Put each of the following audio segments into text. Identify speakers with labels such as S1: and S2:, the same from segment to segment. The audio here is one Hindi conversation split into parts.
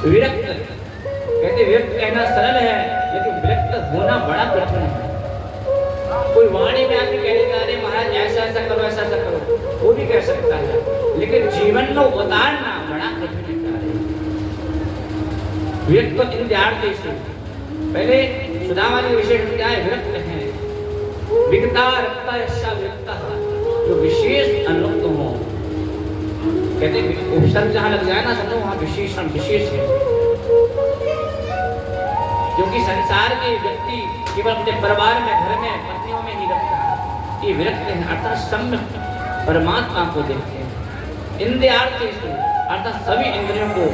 S1: विरक्त, कहते विरक्त कहना सरल है लेकिन विरक्त होना बड़ा कठिन है। कोई वाणी में आके कह देता अरे महाराज ऐसा ऐसा करो, ऐसा ऐसा करो, वो भी कह सकता है, लेकिन जीवन में उतारना बड़ा कठिन कार्य है। विरक्त इंद्रियार्थेषु, पहले सुदामा जी विशेष क्या है? विरक्त है। विगता रक्ता यस्या विरक्तः, जो विशेष अनुरक्त हो, कहते उपसर्ग जहां लग जाए ना समझो वहां विशेषण विशेष है। क्योंकि संसार के व्यक्ति केवल अपने परिवार में, घर में, पत्नियों में ही रखता है, ये विरक्त है अर्थात सम्यक परमात्मा को देखते हैं। इंद्रियार्थेषु अर्थात सभी इंद्रियों को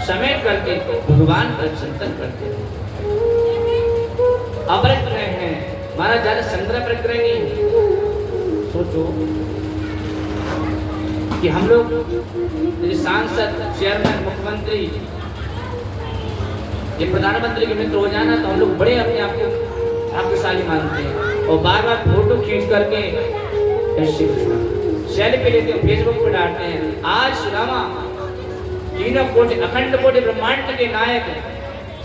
S1: समेट करके भगवान का चिंतन करते हैं। अपरिग्रह है महाराज, ज्यादा संग्रह परिग्रह नहीं। सोचो कि हम लोग सांसद, चेयरमैन, मुख्यमंत्री, ये प्रधानमंत्री के मित्र हो जाना तो हम लोग बड़े अपने आप को भाग्यशाली मानते हैं और बार बार फोटो खींच करके सेल्फी लेते हैं, फेसबुक पर डालते हैं। आज सुदामा तीनों कोटि अखंड कोटि ब्रह्मांड के नायक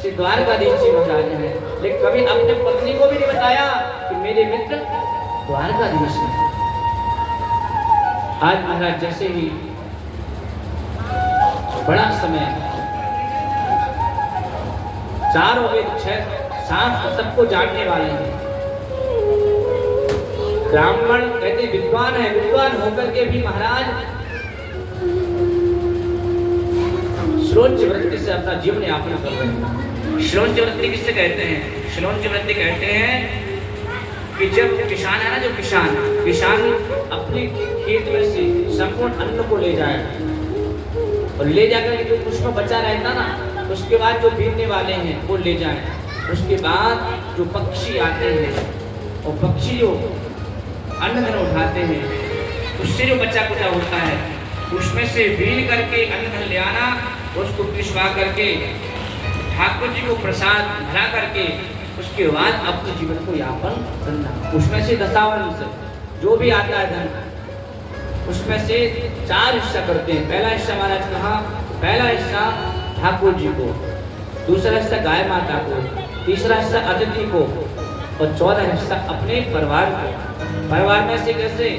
S1: श्री द्वारकाधीश जी महाराज हैं, लेकिन कभी अपने पत्नी को भी नहीं बताया कि मेरे मित्र द्वारकाधीश हैं। आज महाराज जैसे ही बड़ा समय, चारों वेद, 6 शास्त्र सबको जानने वाले हैं, ब्राह्मण कहते विद्वान है, विद्वान होकर के भी महाराज श्रोण्य वृत्ति से अपना जीवन यापन कर रहे हैं। श्रोण्य वृत्ति किससे कहते हैं? श्रोण्य वृत्ति कहते हैं कि जब किसान है ना, जो किसान अपने खेत में से संपूर्ण अन्न को ले जाए और ले जाकर के जो उसमें बचा रहता ना, उसके बाद जो बीनने वाले हैं वो ले जाएं। उसके बाद जो पक्षी आते हैं और पक्षी जो अन्न धन उठाते हैं, उससे जो बच्चा कुचा होता है उसमें से बीन करके अन्न धन ले आना, उसको पिसवा करके ठाकुर जी को प्रसाद भरा करके उसके बाद अपने जीवन को यापन करना। उसमें से दशावंश जो भी आता है धन, उसमें से 4 हिस्सा करते हैं। पहला हिस्सा महाराज कहा, पहला हिस्सा ठाकुर जी को, दूसरा हिस्सा गाय माता को, तीसरा हिस्सा अतिथि को और 14 हिस्सा अपने परिवार को। परिवार में से कैसे?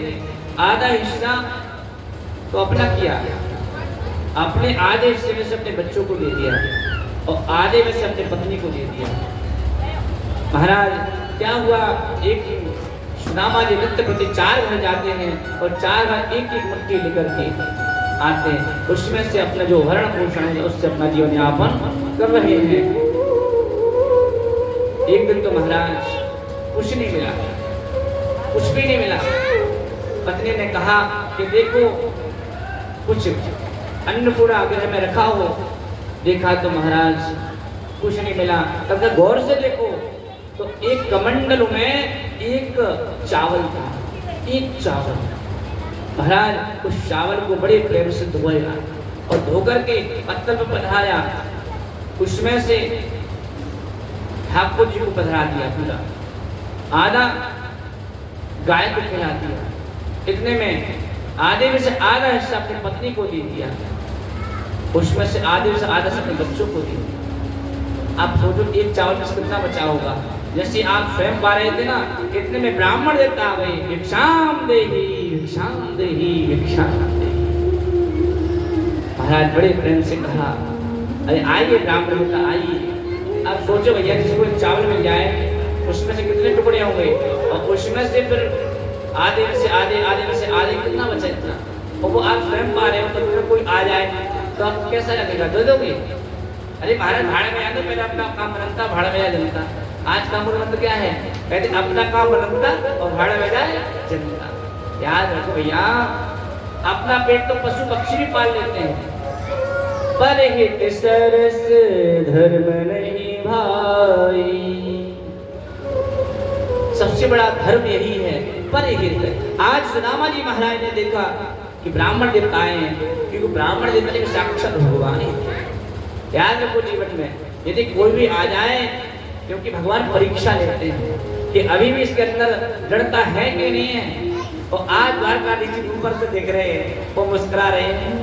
S1: आधा हिस्सा तो अपना किया, अपने आधे हिस्से में से अपने बच्चों को दे दिया और आधे में से अपने पत्नी को दे दिया। महाराज क्या हुआ? एक सुदामा जी नित्य प्रति 4 घर जाते हैं और 4 घर एक एक मटकी लेकर के आते हैं, उसमें से अपना जो भरण पोषण है उससे अपना जीवन यापन कर रहे हैं। एक दिन तो महाराज कुछ नहीं मिला, कुछ भी नहीं मिला। पत्नी ने कहा कि देखो कुछ अन्नपूर्णा गृह में रखा हो। देखा तो महाराज कुछ नहीं मिला। अगर गौर से देखो तो एक कमंडल में एक चावल था, एक चावल। महाराज उस चावल को बड़े प्रेम से धोया और धोकर के पत्तल पर पधराया, उसमें से ठाकुर जी को पधरा दिया पूरा, आधा गाय को खिला दिया, इतने में आधे में से आधा हिस्सा अपनी पत्नी को दे दिया, उसमें से आधे में से आधा से अपने बच्चों को दे दिया। आप सोचो एक चावल में कितना बचा होगा। जैसे आप स्वयं पा रहे थे ना, इतने में ब्राह्मण देवता आ गए, भिक्षाम देहि भिक्षाम देहि भिक्षाम देहि। महाराज बड़े प्रेम से कहा, अरे आइए ब्राह्मण देवता आइए। अब सोचो भैया किसी को चावल मिल जाए, उसमें से कितने टुकड़े होंगे और उसमें से फिर आधे में से आधे, आधे में से आधे, कितना बचा इतना, और वो आप स्वयं पा रहे हो तो फिर कोई आ जाए तो आपको कैसा लगेगा? दे दोगे? अरे महाराज भाड़े में आ दो, पहले अपना काम बनता, भाड़ा में जनता। आज का मूल मंत्र क्या है? कहते अपना काम बनता और भाड़ा में जाए जनता। याद रखो भैया, अपना पेट तो पशु पक्षी भी पाल लेते हैं, पर हित सरस धर्म नहीं भाई। सबसे बड़ा धर्म यही है, पर हित। आज सुदामा जी महाराज ने देखा कि ब्राह्मण देवता आए हैं, क्योंकि ब्राह्मण देवता के साक्षात भगवान है। याद रखो जीवन में यदि कोई भी आ जाए, क्योंकि भगवान परीक्षा लेते हैं कि अभी भी इसके अंदर दृढ़ता है कि नहीं है। और आज द्वारकाधीश जी ऊपर से देख रहे हैं, वो मुस्कुरा रहे हैं,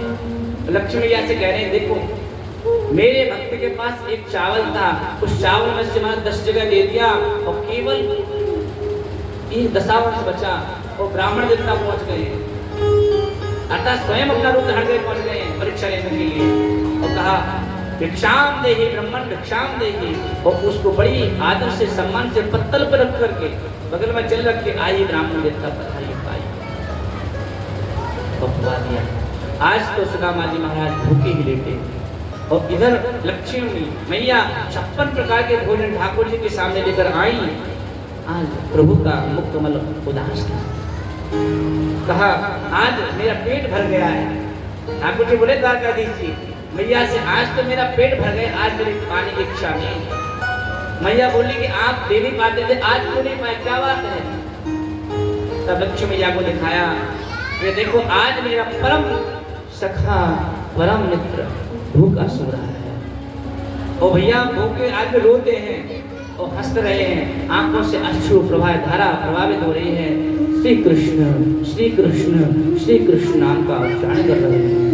S1: लक्ष्मी मैया से कह रहे हैं देखो मेरे भक्त के पास एक चावल था, उस चावल में से मैंने 10 जगह दे दिया और केवल एक 10वां बचा और ब्राह्मण देवता पहुंच गए, अर्थात स्वयं अपना रूप धारण करके पहुंच गए परीक्षा लेने के लिए और कहा भिक्षाम देहि ब्राह्मण भिक्षाम देहि, और उसको बड़ी आदर से सम्मान से पत्तल पर रख करके बगल में जल रख के आई ब्राह्मण देवता पधारी पाई तो खुआ दिया। आज तो सुदामा जी महाराज भूखे ही लेटे और इधर लक्ष्मी मैया 56 प्रकार के भोजन ठाकुर जी के सामने लेकर आई। आज प्रभु का मुखकमल उदास था, कहा आज मेरा पेट भर गया है। ठाकुर जी बोले द्वारकाधीश जी मैया से आज तो मेरा पेट भर गया, आज मेरी पानी की इच्छा नहीं। मैया बोली कि आप दे नहीं पाते थे, आज क्यों नहीं पाए, क्या बात है। तब लक्ष्मी मैया को दिखाया, ये देखो आज मेरा परम सखा परम मित्र भूखा सो रहा है। और भैया भूखे आज रोते हैं और हंस रहे हैं, आंखों से अश्रु प्रवाह धारा प्रभावित हो रही है, श्री कृष्ण श्री कृष्ण श्री कृष्ण नाम का उच्चारण कर रहे हैं।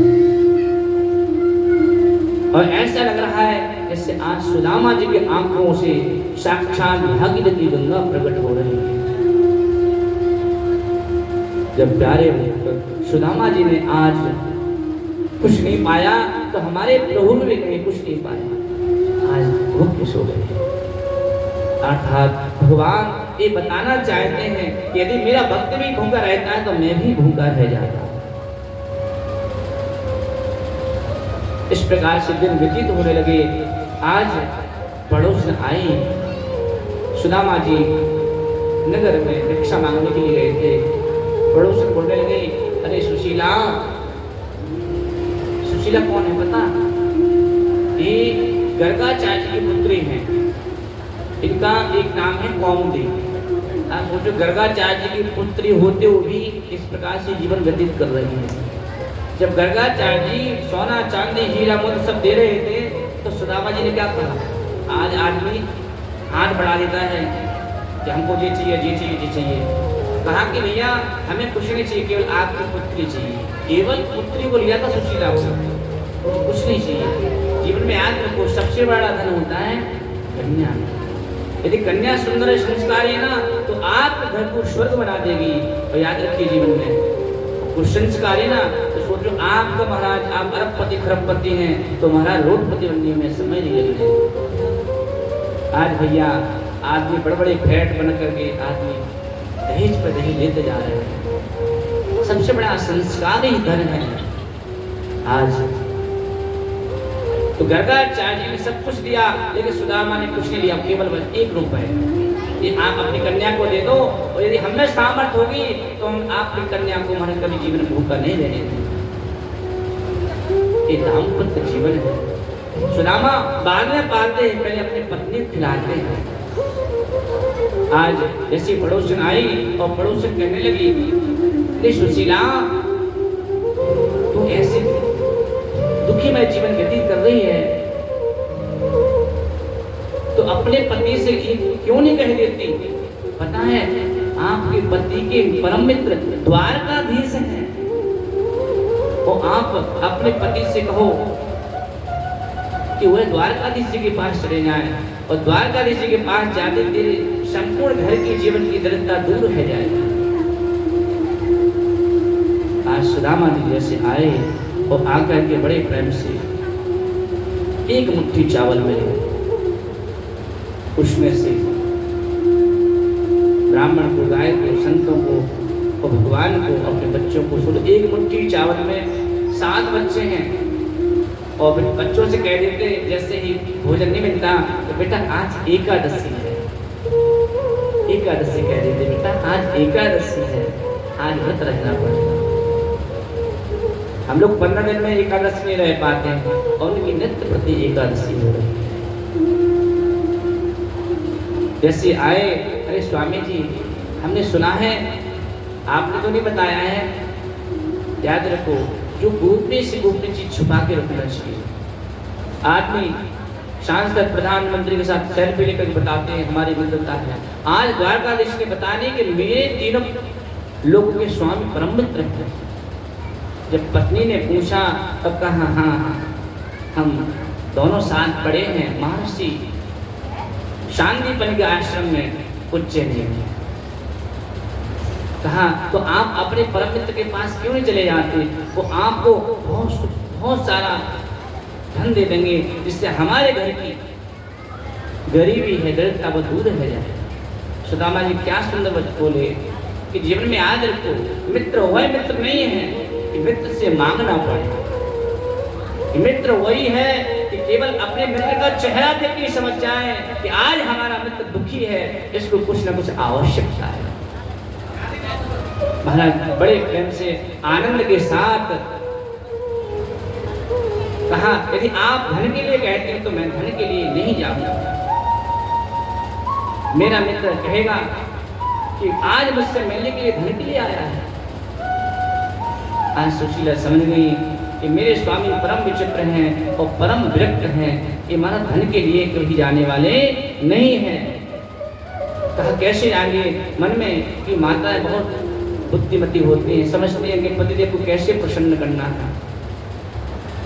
S1: और ऐसा लग रहा है जैसे आज सुदामा जी के आंखों से साक्षात भागीरथी गंगा प्रकट हो रही है। जब प्यारे सुदामा जी ने आज कुछ नहीं पाया तो हमारे प्रभु ने भी कहीं कुछ नहीं पाया, आज भूख सो गए। अर्थात भगवान ये बताना चाहते हैं कि यदि मेरा भक्त भी भूखा रहता है तो मैं भी भूखा रह जाता। इस प्रकार से दिन व्यतीत होने लगे। आज पड़ोस में आई, सुदामा जी नगर में भिक्षा मांगने के लिए गए थे। पड़ोस में बोलने लगे, अरे सुशीला, सुशीला कौन है पता? ये गर्गाचार्य की पुत्री है, इनका एक नाम है कौमुदी। आप सोचो गर्गाचार्य की पुत्री होते हुए भी इस प्रकार से जीवन व्यतीत कर रही है। जब गर्गाचार्य जी सोना चांदी हीरा मोती सब दे रहे थे तो सुदामा जी ने क्या कहा, आज आदमी हाथ बढ़ा देता है कि हमको ये चाहिए ये चाहिए ये चाहिए। कहा कि भैया हमें कुछ नहीं चाहिए, केवल आपकी पुत्री चाहिए। केवल पुत्री को लिया था सुशीला को, कुछ नहीं चाहिए। जीवन में याद रखो सबसे बड़ा धन होता है कन्या। यदि कन्या सुंदर संस्कार है ना तो आप घर को स्वर्ग बना देगी। और याद रखिए जीवन में कुछ संस्कार है ना तो सोचो आपका महाराज आप अरबपति खरबपति हैं तो महाराज रोडपति बनने में समय नहीं लगेगा। आज भैया आदमी बड़े बड़े फ्लैट बन करके आदमी दहेज पर दहेज लेते जा रहे हैं। सबसे बड़ा संस्कार ही धन है। आज तो गर्गाचार्य जी ने सब कुछ दिया लेकिन सुदामा ने कुछ नहीं लिया, केवल 1 रुपए। ये आप अपनी कन्या को दे दो और यदि हमें सामर्थ्य होगी तो हम आपकी कन्या को हमारे कभी जीवन में भूखा नहीं रहने देंगे। ये दाम्पत्य जीवन है। सुदामा बाद में पालते हैं, पहले अपनी पत्नी खिलाते हैं। आज जैसी पड़ोसन आई और पड़ोसन कहने लगी, अरे सुशीला तू ऐसे दुखी में जीवन व्यतीत कर रही है तो अपने पति से क्यों नहीं कह देती? पता है आपके पति के परम मित्र द्वारकाधीश हैं और आप अपने पति से कहो कि वह द्वारकाधीश जी के पास चले जाएं और द्वारकाधीश जी के पास जाते तेरे संपूर्ण घर की जीवन की दरिद्रता दूर रह जाएगी। आज सुदामा जी जैसे आए और आकर के बड़े प्रेम से एक मुट्ठी चावल मिले, उसमें से ब्राह्मण को, गाय को, संतों को और भगवान को, अपने बच्चों को सुनो। एक मुट्ठी चावल में 7 बच्चे हैं और बच्चों से कह देते जैसे ही भोजन नहीं मिलता तो बेटा आज एकादशी है, एकादशी कह देते बेटा आज एकादशी है, आज व्रत रखना पड़ेगा। हम लोग 15 दिन में एकादशी नहीं रह पाते हैं और उनकी नित्य प्रति एकादशी हो रही है। जैसे आए, अरे स्वामी जी हमने सुना है, आपने तो नहीं बताया है। याद रखो जो गोपनीय से गोपनीय चीज छुपा के रखना चाहिए। आदमी सांसद प्रधानमंत्री के साथ सेल्फी लेकर बताते हैं हमारी मित्रता है। आज द्वारकाधीश ने बताने के मेरे 3 लोगों के स्वामी परम मित्र हैं। जब पत्नी ने पूछा तब कहा हाँ हम दोनों साथ पढ़े हैं महर्षि शांतिपन के आश्रम में उज्जैन में। कहा तो आप अपने परम मित्र के पास क्यों नहीं चले जाते, वो आपको बहुत सारा धन दे देंगे जिससे हमारे घर की गरीबी है दरिद्रता वो दूर रह जाए। सुदामा जी क्या सुंदर वचन बोले कि जीवन में याद रखो मित्र वही मित्र नहीं है कि मित्र से मांगना पड़े, मित्र वही है कि केवल अपने मित्र का चेहरा देख के समझ जाए कि आज हमारा मित्र दुखी है, इसको कुछ ना कुछ आवश्यकता है। महाराज बड़े प्रेम से आनंद के साथ कहा यदि आप धन के लिए कहते हैं तो मैं धन के लिए नहीं जाऊंगा। मेरा मित्र कहेगा कि आज मुझसे मिलने के लिए धन के लिए आया है। आज सुशीला समझ गई कि मेरे स्वामी परम विचित्र हैं और परम विरक्त हैं, ये माना धन के लिए कहीं जाने वाले नहीं हैं। कहा कैसे आगे मन में कि माताएं बहुत बुद्धिमती होती हैं, समझती हैं कि पतिदेव को कैसे प्रसन्न करना है।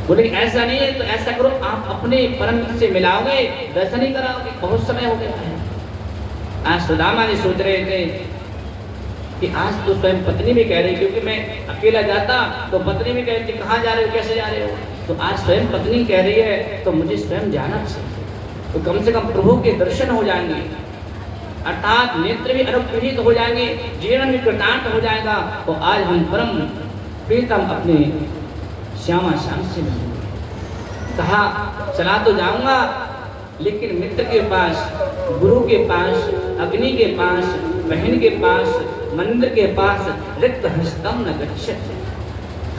S1: बोले ऐसा नहीं है तो ऐसा करो आप अपने परम से मिलाओगे, दर्शन ही कराओगे, बहुत समय हो गया है। आज सुदामा जी सोच रहे थे कि आज तो स्वयं पत्नी भी कह रही, क्योंकि मैं अकेला जाता तो पत्नी भी कहती कहाँ जा रहे हो, कैसे जा रहे हो, तो आज स्वयं पत्नी कह रही है तो मुझे स्वयं जाना चाहिए, तो कम से कम प्रभु के दर्शन हो जाएंगे, अर्थात नेत्र भी अनुग्रहित हो जाएंगे, जीवन भी कृतार्थ हो जाएगा। तो आज हम परम प्रीतम अपने श्यामा श्याम से मिलेंगे। कहा चला तो जाऊंगा लेकिन मित्र के पास, गुरु के पास, अग्नि के पास, बहन के पास, मंदिर के पास रिक्त हस्तम न गच्छति,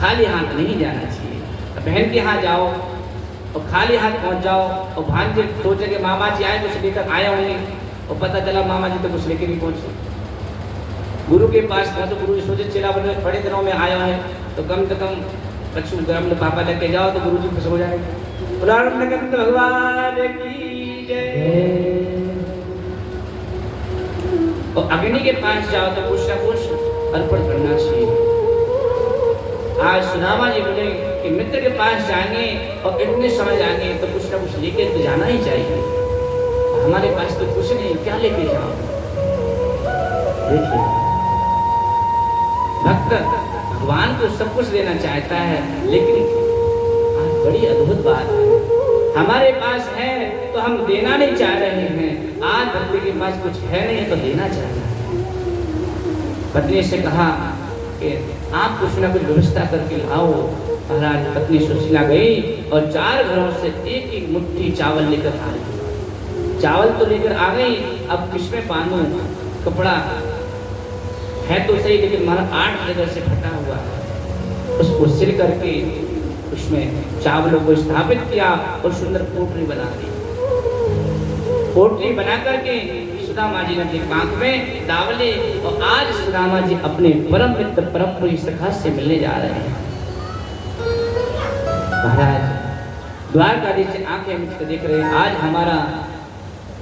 S1: खाली हाथ नहीं जाना चाहिए। बहन के यहाँ जाओ और खाली हाथ पहुँच जाओ और भांजे सोचे कि मामा जी आए कुछ लेकर आए होंगे और पता चला मामा जी तो कुछ लेकर नहीं पहुँचे। गुरु के पास पहुँचो, गुरु जी सोचे चला बड़े दिनों में आया है तो कम से कम बच्चों गर्म पापा लेके जाओ तो गुरु जी खुश हो जाएंगे। भगवान की जय। और अग्नि के पास जाओ तो कुछ ना कुछ अर्पण करना चाहिए। आज सुदामा जी बोले कि मित्र के पास जाएंगे और इतने समय जाएंगे तो कुछ ना कुछ लेके तो जाना ही चाहिए। हमारे पास तो कुछ नहीं, क्या लेके जाओ। देखिए भक्त भगवान को सब कुछ देना चाहता है, लेकिन आज बड़ी अद्भुत बात है, हमारे पास है तो हम देना नहीं चाह रहे हैं। आज भक्ति के पास कुछ है नहीं तो देना चाह रहे हैं। पत्नी से कहा कि आप कुछ ना कुछ व्यवस्था करके लाओ। महाराज पत्नी सुशीला गई और 4 घरों से एक एक मुट्ठी चावल लेकर आ गई। चावल तो लेकर आ गई, अब किसमें बांधूं, कपड़ा है तो सही लेकिन हमारा 8 जगह से फटा हुआ है, उसको सिल करके उसमें चावलों को स्थापित किया और सुंदर पोटली बना दी। पोटली बना करके सुदामा जी ने अपने कांख में दावले और आज सुदामा जी अपने परम मित्र परम प्रिय सखा से मिलने जा रहे हैं। महाराज द्वारकाधीश से आंखें मिच कर देख रहे हैं, आज हमारा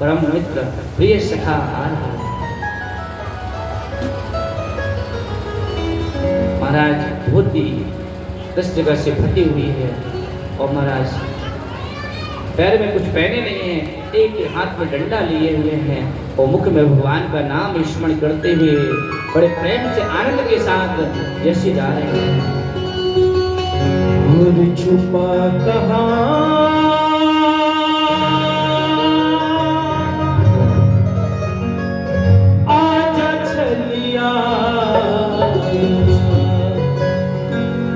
S1: परम मित्र प्रिय सखा आ रहा है। महाराज धोती 10 जगह से फटी हुई है और महाराज पैर में कुछ पहने नहीं है, एक हाथ में डंडा लिए हुए हैं और मुख में भगवान का नाम स्मरण करते हुए बड़े प्रेम से आनंद के साथ जैसे जा रहे हैं। और छुपा कहाँ आजा चलिया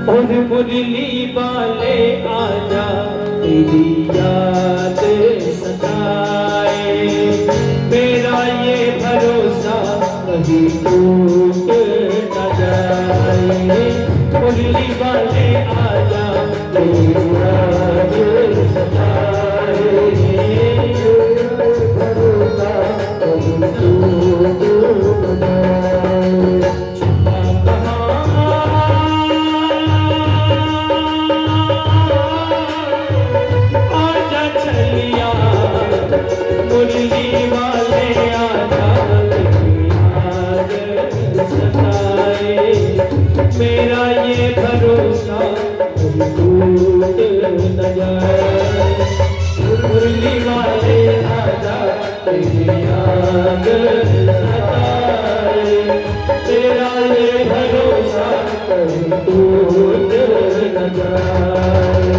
S1: और मुरली वाले आजा तेरी याद सताए, मेरा ये भरोसा कभी टूट न जाए। मुरली वाले आजा तेरी याद सताए, भरोसा कभी टूट न जाए।
S2: मुरली वाले आजा तेरी याद सताए, तेरा ये भरोसा कहीं टूट न जाए।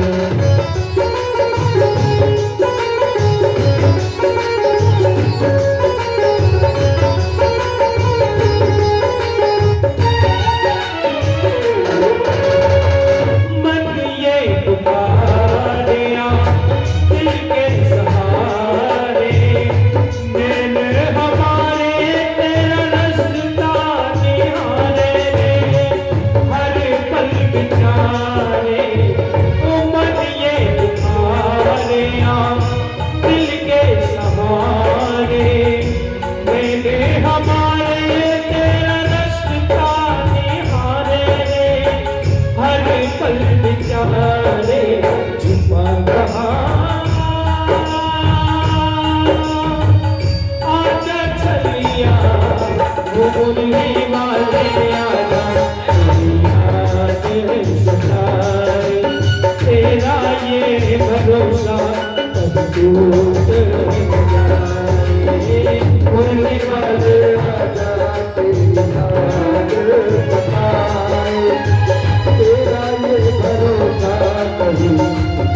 S2: तेरा ये भरोसा टूट न जाए, मुरली वाले आजा तेरी याद सताए, तेरा ये भरोसा कहीं टूट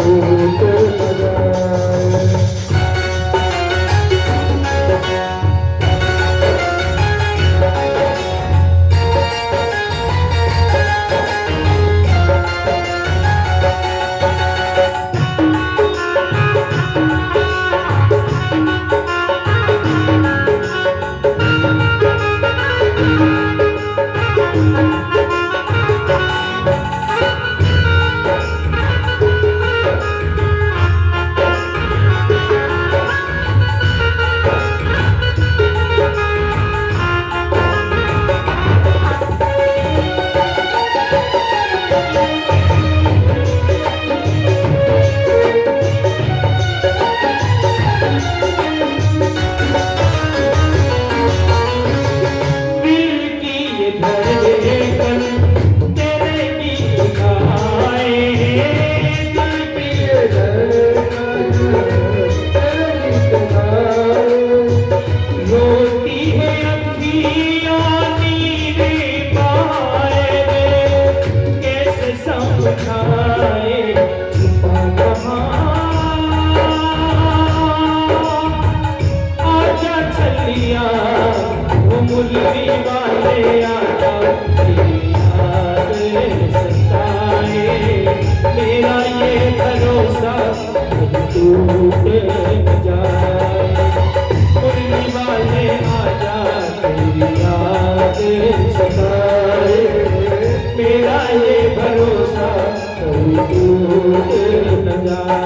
S2: न जाए। मुरली वाले आजा तेरी याद सताए, मेरा ये भरोसा टूट न जाए। मुरली वाले आजा तेरी याद सताए, मेरा ये भरोसा टूट न जाए।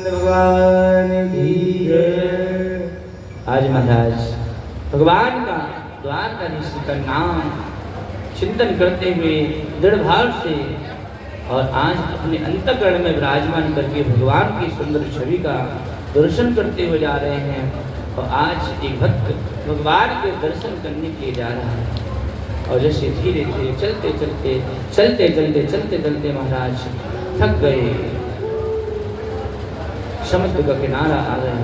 S2: भगवान की जय।
S1: आज महाराज भगवान का द्वारकाधीश का नाम चिंतन करते हुए दृढ़ भाव से और आज अपने अंतःकरण में विराजमान करके भगवान की सुंदर छवि का दर्शन करते हुए जा रहे हैं। और आज एक भक्त भगवान के दर्शन करने के लिए जा रहा है और जैसे धीरे धीरे चलते महाराज थक गए, समुद्र का किनारा आ गया।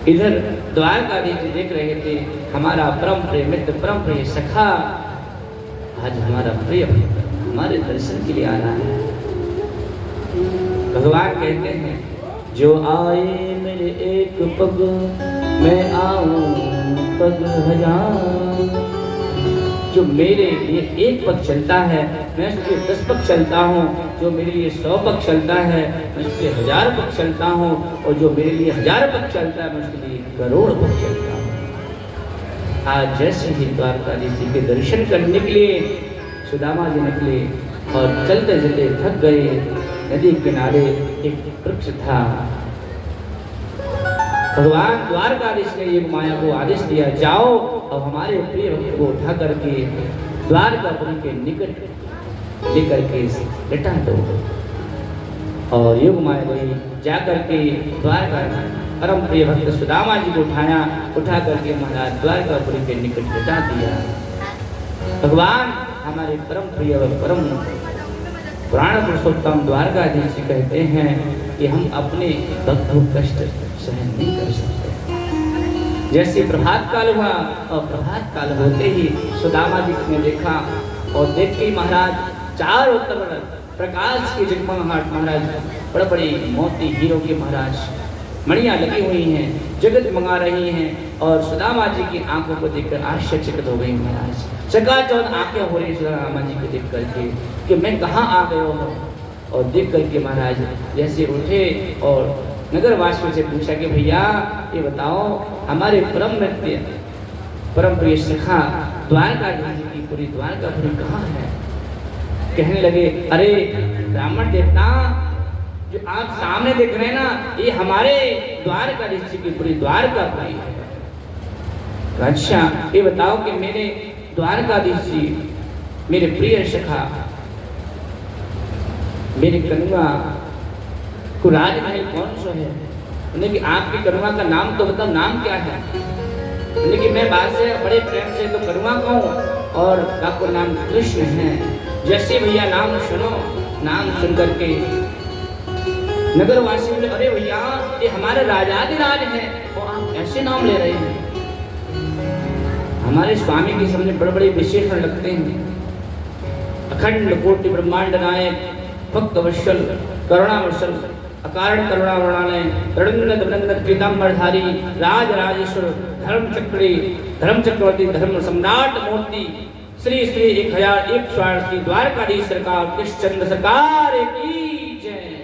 S1: इधर द्वारकाधीश देख रहे थे हमारा परम प्रिय मित्र, परम प्रिय सखा, आज हमारा प्रिय हमारे दर्शन के लिए आ रहा है। भगवान कहते हैं जो आए मेरे एक पग मैं आऊं पग हजार, जो मेरे लिए एक पग चलता है मैं उसके 10 पग चलता हूँ, जो मेरे लिए 100 पग चलता है मैं उसके 1000 पग चलता हूँ, और जो मेरे लिए 1000 पग चलता है मैं उसके लिए करोड़ पग चलता हूँ। आज जैसे ही द्वारकाधीश जी के दर्शन करने के लिए सुदामा जी निकले और चलते चलते थक गए। नदी किनारे एक वृक्ष था। भगवान द्वारकाधीश ने ये माया को आदेश दिया, जाओ और हमारे प्रिय भक्त को उठा करके द्वारकापुरी के निकट लेकर के लिटा दो। और योग माया गई जा करके द्वारका परम प्रिय भक्त सुदामा जी को उठा करके महाराज द्वारकापुरी के निकट लिटा दिया। भगवान हमारे परम प्रिय परम पुराण पुरुषोत्तम द्वारकाधीश जी कहते हैं कि हम अपने भक्त को कष्ट सहन नहीं कर सकते। जैसे प्रभात काल हुआ और प्रभात काल होते ही सुदामा जी ने देखा और देख के महाराज चारों तरफ प्रकाश की जगमगाहट, महाराज बड़े बड़े मोती हीरो के महाराज मणियां लगी हुई हैं, जगत मंगा रही हैं। और सुदामा जी की आंखों को देखकर आश्चर्यचकित हो गई महाराज। चकाचौंध आंखें हो रही सुदामा जी को देख करके कि मैं कहाँ आ गया हूँ। और देख करके महाराज जैसे उठे और नगर वासियों से पूछा कि भैया ये बताओ हमारे परम मित्र परम प्रिय सखा द्वारकाधीश जी की पूरी द्वारकापुरी कहाँ है। कहने लगे अरे ब्राह्मण देवता, जो आप सामने देख रहे हैं ना, ये हमारे द्वारकाधीश जी की पूरी द्वारकापुरी है। अच्छा ये बताओ कि मेरे द्वारकाधीश जी, मेरे प्रिय सखा, मेरे कन्वा को राजमहल कौन सा है? कि आपकी कन्वा का नाम तो बताओ, नाम क्या है? लेकिन मैं बात से बड़े प्रेम से तो कन्वा कहूँ और आपको नाम कृष्ण है। जैसे भैया नाम सुनो, नाम सुन करके नगरवासी बोले अरे भैया ये हमारे राजाधिराज हैं और आप ऐसे नाम ले रहे हैं। हमारे स्वामी के सामने बड़े बड़े विशेषण लगते हैं। अखंड कोटि ब्रह्मांड नायक, भक्त वत्सल, करुणावत्सल, अकारण करुणा वर्णालय, रणंगत रणंगत पीताम्बरधारी, राज राजेश्वर, धर्म चक्री, धर्म चक्रवर्ती, धर्म सम्राट मूर्ति, श्री श्री 1001 द्वारकाधीश सरकार कृष्णचंद्र सरकार की जय।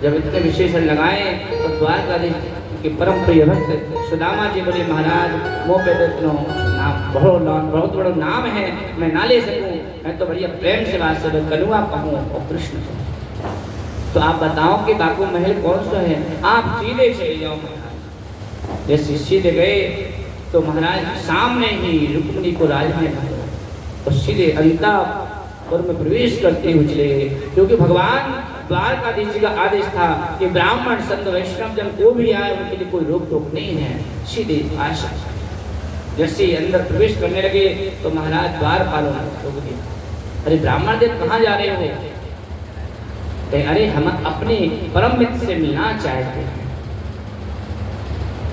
S1: जब इतने विशेषण लगाए तो द्वारकाधीश के परम प्रिय भक्त सुदामा जी बोले महाराज मोह पे नाम बहुत बड़ा नाम है, मैं ना ले सकूं, मैं तो बढ़िया प्रेम से बात से कन्वा कहूँ और कृष्ण कहूँ। तो आप बताओ कि बाबू महल कौन सा है? आप सीधे चले जाओ महाराज। जैसे सीधे गए तो महाराज सामने ही रुक्मिणी को राजमहल और सीधे अंतःपुर में प्रवेश करते हुए चले गए, क्योंकि भगवान द्वारकाधीश जी का आदेश था कि ब्राह्मण संत वैष्णव जन को भी आए उनके लिए कोई रोक टोक नहीं है, सीधे आशा। जैसे अंदर प्रवेश करने लगे तो महाराज द्वारपालों ने रोक दिया, अरे ब्राह्मण देव कहाँ जा रहे हो? अरे हम अपने परम मित्र से मिलना चाहते हैं।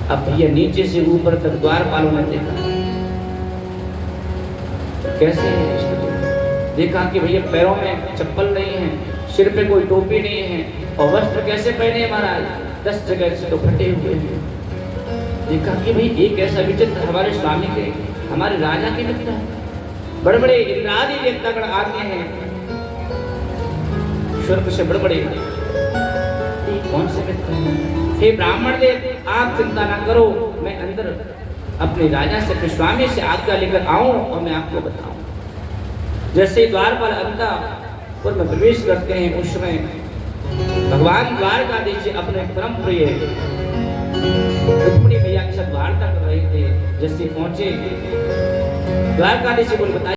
S1: अब भैया नीचे से ऊपर तक द्वारपालों ने देखा, कैसे है? देखा कि भैया पैरों में चप्पल नहीं है, सिर पे कोई टोपी नहीं है और वस्त्र कैसे पहने महाराज? 10 जगह से तो फटे हुए हैं। देखा कि भाई एक ऐसा विचित्र हमारे स्वामी के, हमारे राजा के मित्र है। बड़े बड़े इंद्रादि देवतागण आते हैं स्वर्ग से, बड़े बड़े, कौन से मित्र हैं? हे ब्राह्मण देव आप चिंता ना करो, मैं अंदर अपने राजा से, अपने स्वामी से आज्ञा लेकर आऊं और मैं आपको बताऊं। जैसे द्वारपाल अंतःपुर में प्रवेश करते हैं उस समय भगवान द्वारकाधीश अपने परम प्रिय रुक्मिणी भैया के साथ वार्ता जैसे पहुंचे द्वारकाधीश जी बोले बताइए